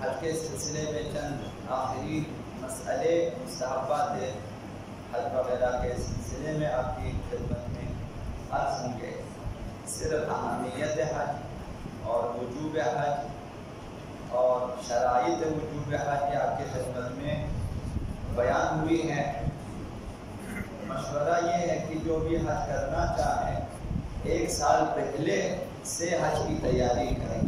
حج کے سلسلے میں چند آخری مسئلے مستحبات حج وغیرہ کے سلسلے میں آپ کی خدمت میں عرض ہوں گے. صرف اہمیت حج اور وجوب حج اور شرائط وجوب حج آپ کی خدمت میں بیان ہوئی ہیں. مشورہ یہ ہے کہ جو بھی حج کرنا چاہیں 1 سال پہلے سے حج کی تیاری کریں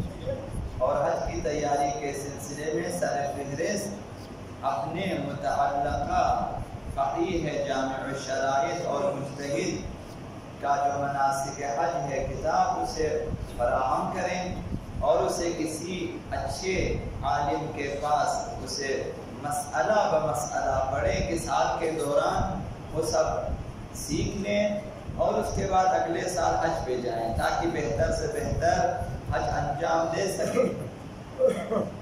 اور حج کی تیاری کے سلسلے میں سر فہرست اپنے متعلقہ فقیہ جامع الشرائط اور مجتہد کا جو مناسک حج ہے کتاب اسے فراہم کریں اور اسے کسی اچھے عالم کے پاس اسے مسئلہ بمسئلہ پڑھیں کہ سال کے دوران وہ سب سیکھ لیں اور اس کے بعد اگلے سال حج پہ جائیں تاکہ بہتر سے بہتر حج انجام دے سکیں.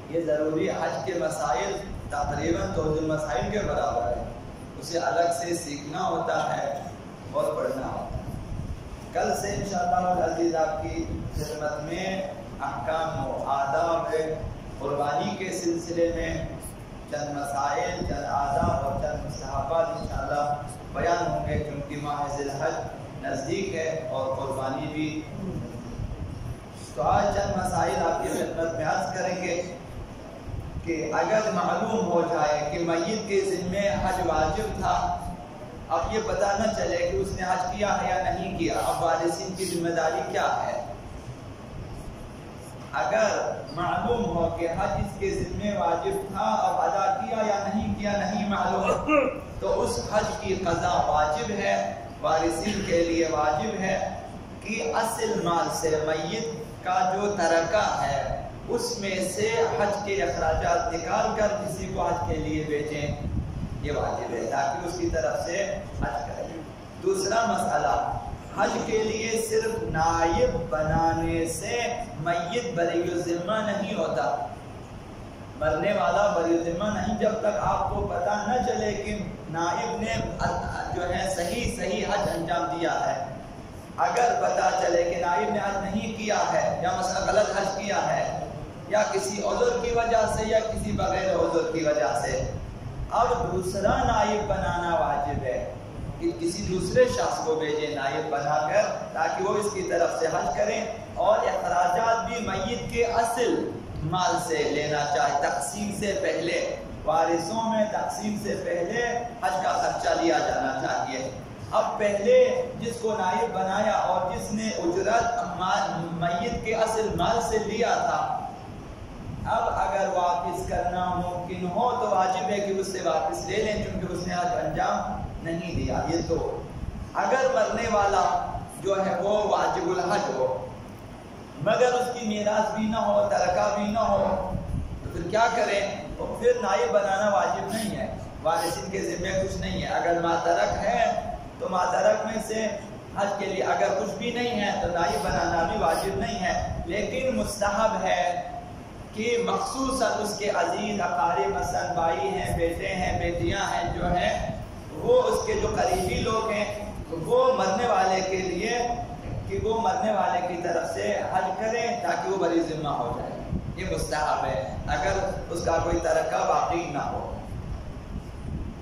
یہ ضروری حج کے مسائل تقریباً 2 مسائل کے برابر ہیں. اسے الگ سے سیکھنا ہوتا ہے اور پڑھنا ہوتا ہے. کل سے انشاءاللہ العزیز آپ کی خدمت میں احکام و آداب قربانی کے سلسلے میں چند مسائل، چند آداب اور چند مستحبات انشاءاللہ بیان ہوں گے کیونکہ ماہ ذی الحج نزدیک ہے اور قربانی بھی. تو آج چند مسائل آپ کی خدمت میں عرض کریں گے کہ اگر معلوم ہو جائے کہ میت کے ذمے حج واجب تھا، اب یہ پتہ نہ چلے کہ اس نے حج کیا ہے یا نہیں کیا، اب وارثین کی ذمہ داری کیا ہے؟ اگر معلوم ہو کہ حج اس کے ذمے واجب تھا اب ادا کیا یا نہیں کیا نہیں معلوم، تو اس حج کی قضا واجب ہے، وارثین کے لیے واجب ہے کہ اصل مال سے میت کا جو ترکہ ہے اس میں سے حج کے اخراجات نکال کر کسی کو حج کے لیے بھیجیں. یہ واجب ہے تاکہ اس کی طرف سے حج کریں. دوسرا مسئلہ، حج کے لیے صرف نائب بنانے سے میت بری الذمہ نہیں ہوتا. مرنے والا بری الذمہ نہیں جب تک آپ کو پتہ نہ چلے کہ نائب نے جو ہے صحیح حج انجام دیا ہے. اگر پتہ چلے کہ نائب نے حج نہیں کیا ہے یا مثلا غلط حج کیا ہے یا کسی عذر کی وجہ سے یا کسی بغیر عذر کی وجہ سے، اب دوسرا نائب بنانا واجب ہے کہ کسی دوسرے شخص کو بھیجیں نائب بنا کر تاکہ وہ اس کی طرف سے حج کریں اور اخراجات بھی میت کے اصل مال سے لینا چاہے. تقسیم سے پہلے، وارثوں میں تقسیم سے پہلے حج کا خرچہ لیا جانا چاہیے. اب پہلے جس کو نائب بنایا اور جس نے اجرت میت کے اصل مال سے لیا تھا، اب اگر واپس کرنا ممکن ہو تو واجب ہے کہ اس سے واپس لے لیں کیونکہ اس نے حج انجام نہیں دیا. یہ تو اگر مرنے والا جو ہے وہ واجب الحج ہو مگر اس کی میراث بھی نہ ہو، ترکہ بھی نہ ہو، تو پھر کیا کریں؟ تو پھر نائب بنانا واجب نہیں ہے، وارثین کے ذمہ کچھ نہیں ہے. اگر ماترک ہے تو ماترک میں سے حج کے لیے اگر کچھ بھی نہیں ہے تو نائب بنانا بھی واجب نہیں ہے. لیکن مستحب ہے کہ مخصوصاً اس کے عزیز اقارب مثلا بھائی ہیں، بیٹے ہیں، بیٹیاں ہیں جو ہیں، وہ اس کے جو قریبی لوگ ہیں وہ مرنے والے کے لیے کہ وہ مرنے والے کی طرف سے حج کریں تاکہ وہ بری ذمہ ہو جائے. یہ مستحب ہے اگر اس کا کوئی ترکہ باقی نہ ہو.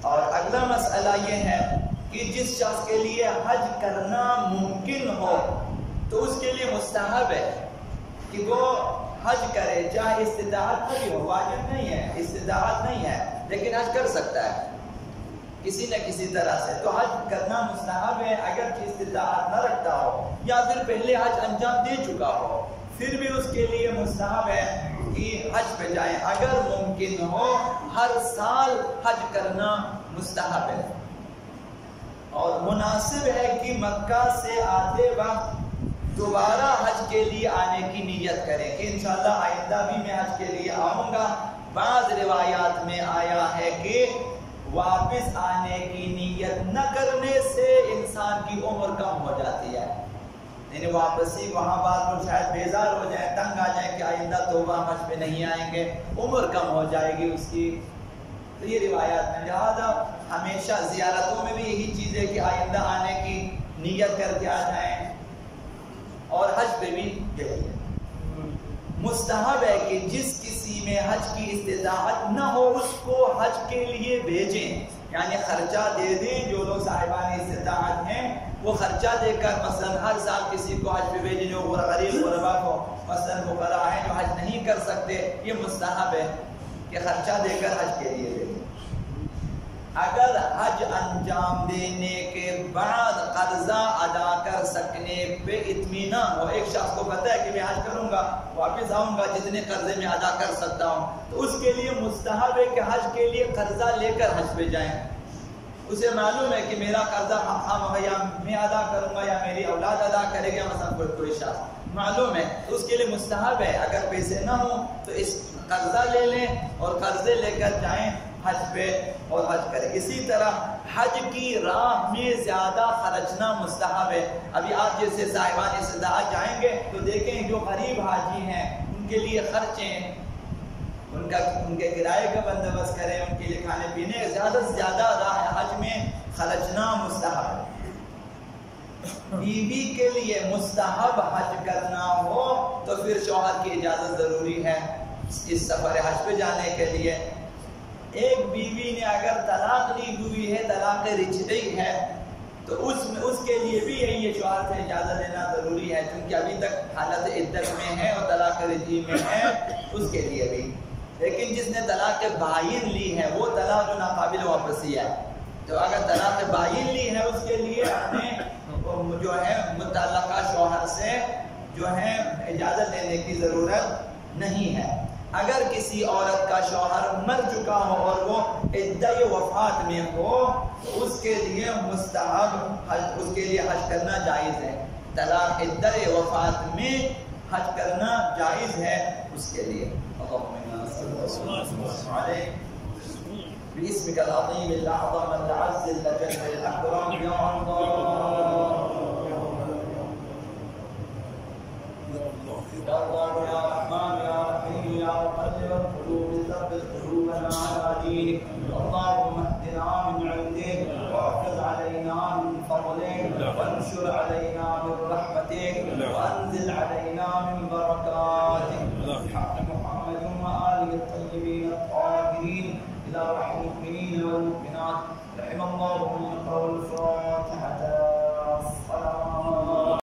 اور اگلا مسئلہ یہ ہے کہ جس شخص کے لیے حج کرنا ممکن ہو تو اس کے لیے مستحب ہے کہ وہ حج کرے، چاہے استطاعت بھی ہو. واجب نہیں ہے، استطاعت نہیں ہے لیکن حج کر سکتا ہے کسی نہ کسی طرح سے. تو حج کرنا مستحب ہے اگر استطاعت نہ رکھتا ہو یا پھر پہلے حج انجام دے چکا ہو، پھر بھی اس کے لیے مستحب ہے کہ حج پہ جائیں. اگر ممکن ہو ہر سال حج کرنا مستحب ہے اور مناسب ہے کہ مکہ سے آتے وقت دوبارہ حج کے لیے آنے کی نیت کریں کہ انشاءاللہ آئندہ بھی میں حج کے لیے آؤں گا. بعض روایات میں آیا ہے کہ واپس آنے کی نیت نہ کرنے سے انسان کی عمر کم ہو جاتی ہے. یعنی واپسی وہاں بعد میں شاید بیزار ہو جائے، تنگ آ جائے کہ آئندہ توبہ حج پہ نہیں آئیں گے، عمر کم ہو جائے گی اس کی. تو یہ روایات میں لہٰذا ہمیشہ زیارتوں میں بھی یہی چیز ہے کہ آئندہ آنے کی نیت کر کے آ جائیں اور حج پہ بھی یہی ہے. مستحب ہے کہ جس کسی کسی میں حج کی استطاعت نہ ہو اس کو حج کے لیے بھیجیں، یعنی خرچہ دے دیں. جو لوگ صاحبان استطاعت ہیں وہ خرچہ دے کر مثلا ہر سال کسی کو حج پہ بھیجیں. جو غریب غربا کو مثلا فقراء ہیں جو حج نہیں کر سکتے، یہ مستحب ہے کہ خرچہ دے کر حج کے لیے بھیجیں. اگر حج انجام دینے کے بعد قرضہ ادا کر سکنے پہ اطمینان ہو، ایک شخص کو پتہ ہے کہ میں حج کروں گا واپس آؤں گا جتنے قرضے میں ادا کر سکتا ہوں، تو اس کے لیے مستحب ہے کہ حج کے لیے قرضہ لے کر حج پہ جائیں. اسے معلوم ہے کہ میرا قرضہ یا میں ادا کروں گا یا میری اولاد ادا کرے گا، مثلا کوئی شخص معلوم ہے، تو اس کے لیے مستحب ہے اگر پیسے نہ ہوں تو اس قرضہ لے لیں اور قرضے لے کر جائیں حج پہ اور حج کریں. اسی طرح حج کی راہ میں زیادہ خرچنا مستحب ہے. ابھی آپ جیسے صاحبان استطاعت جائیں گے تو دیکھیں جو غریب حاجی ہیں ان کے لیے خرچیں، ان کے کرائے کا بندوبست کریں، ان کے لیے کھانے پینے زیادہ سے زیادہ راہ حج میں خرچنا مستحب ہے. بیوی کے لیے مستحب حج کرنا ہو تو پھر شوہر کی اجازت ضروری ہے اس سفر حج پہ جانے کے لیے. ایک بیوی نے اگر طلاق لی ہوئی ہے، طلاق رجعی ہے، تو اس کے لیے بھی یہ شوہر سے اجازت لینا ضروری ہے، کیونکہ ابھی تک حالت عدت میں ہے اور طلاق رجعی میں ہے، اس کے لیے بھی. لیکن جس نے طلاق بائن لی ہے وہ طلاق جو ناقابل واپسی ہے، تو اگر طلاق بائن لی ہے اس کے لیے اپنے جو ہے متعلقہ شوہر سے جو ہے اجازت لینے کی ضرورت نہیں ہے. اگر کسی عورت کا شوہر مر چکا ہو اور وہ عدہ وفات میں ہو تو اس کے لیے مستحب حج، اس کے لیے حج کرنا جائز ہے. طلاق عدہ وفات میں حج کرنا جائز ہے اس کے لیے. باسمك العظيم الأعظم الأعز الأجل الأكرم يا الله يا الله يا رحمن يا رحيم يا مقلب القلوب ثبت قلوبنا على دينك. اللهم اهدنا من عندك واحفظ علينا من فضلك وانشر علينا من رحمتك وانزل علينا من بركاتك بحق محمد وآله الطيبين الطاهرين. إلى المؤمنين والمؤمنات رحم الله من قول